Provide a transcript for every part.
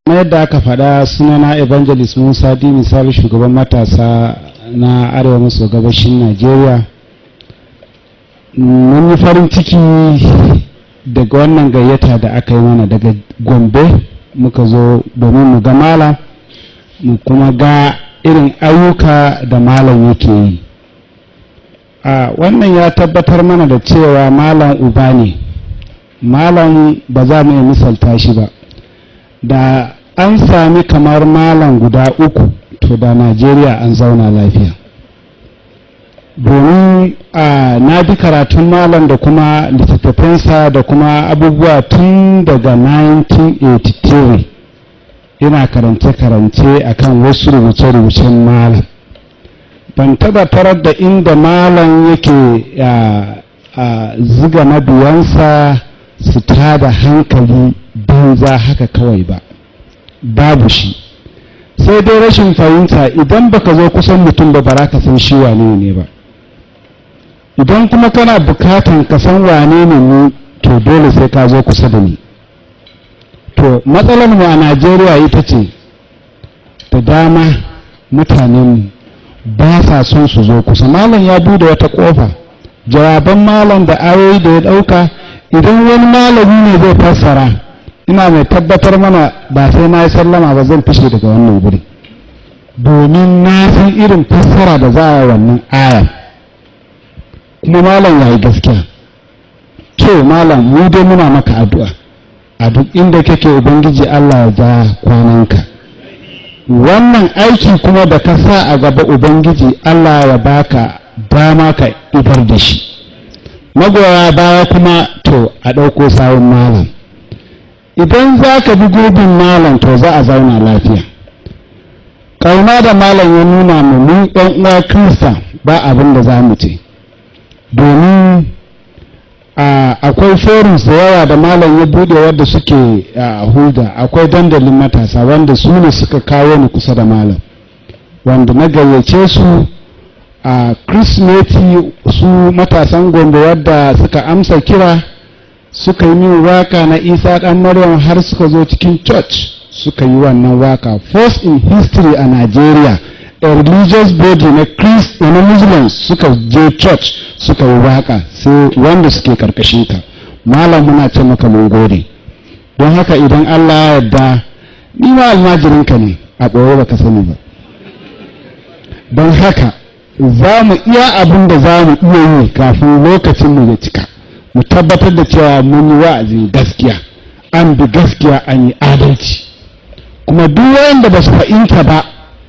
na yadda aka faɗa sunana evangelist Musa D. Misali, shugaban matasa na arewa maso gabashin Najeriya. Mun yi farin ciki daga wannan gayyata da aka yi mana daga Gombe, muka zo domin mu ga malam mu kuma ga irin ayyuka da malam yake yi. Wannan ya tabbatar mana da cewa malam uba ne. Malam ba za mu iya misalta shi ba. Da an sami kamar malam guda uku to da Najeriya an zauna lafiya. Domin na bi karatun malam da kuma littattafansa da kuma abubuwa tun daga 1983 ina karance-karance akan wasu rubuce-rubucen malam. Ban taba tarar da inda malam yake ziga mabiyansa su tada hankali banza haka kawai ba, babu shi. Sai dai rashin fahimta, idan baka zo kusan mutum ba bara ka san shi wane ne ba. Idan kuma kana bukatan ka san wane ne ni, to dole sai ka zo kusa da ni. To matsalar mu a Najeriya ita ce da dama mutanen ba sa son su zo kusa. Malam ya bude wata kofa, jawaban malam da ayoyi da ya dauka, idan wani malami ne zai fassara, ina mai tabbatar mana ba sai na yi sallama ba zan fishe daga wannan guri, domin na san irin fassara da za a yi wannan aya. Kuma malam ya yi gaskiya. To malam, mu dai muna maka addu'a a duk inda kake, ubangiji Allah ya ja kwananka. Wannan aiki kuma da ka sa a gaba, ubangiji Allah ya baka dama ka idar da shi. Magoya baya kuma to a ɗauko sawun malam. Idan za ka bi gurbin malam to za a zauna lafiya. Ƙauna da malam ya nuna mu ɗan uwa Kirista ba abin da za mu ce. Domin akwai forums da yawa da malam ya buɗe wadda suke hulda. Akwai dandalin matasa wanda su ne suka kawo ni kusa da malam, wanda na gayyace su a Kirsimeti, su matasan Gombe wadda suka amsa kira, suka yi min waka na Isa ɗan Maryam har suka zo cikin church suka yi wannan waka. First in history a Nigeria, a religious body na Muslims suka je church suka yi waka, sai wanda suke karkashin ka. Malam, muna ce maka mun gode. Don haka idan Allah ya yarda, ni ma almajirinka ne a ɓoye baka sani ba. Don haka za mu iya abin da za mu iya yi kafin lokacin mu ya cika, mu tabbatar da cewa mun yi wa'azin gaskiya, an bi gaskiya, an yi adalci. Kuma duk wanda ba su fahimta ba,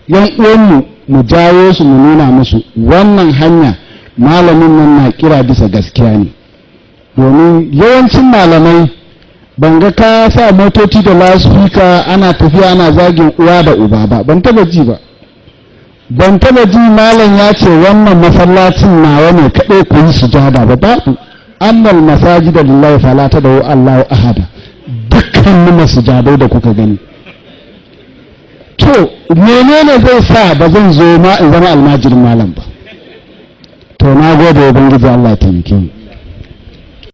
yan uwanmu mu jawo su, mu nuna musu wannan hanya malamin nan na kira bisa gaskiya ne. Domin yawancin malamai ban ga ka sa motoci da lasfika ana tafiya ana zagin uwa da uba ba, ban taba ji ba. Ban taba ji malam ya ce wannan masallacin nawa ne kaɗai ku yi sujada ba. Babu. Annal masajida lillahi fala tad'u Allahu ahada. Dukkan masujadai da kuka gani. To menene zai sa ba zan zo ma in zama almajirin malam ba? To na gode, ubangiji Allah ya taimake mu.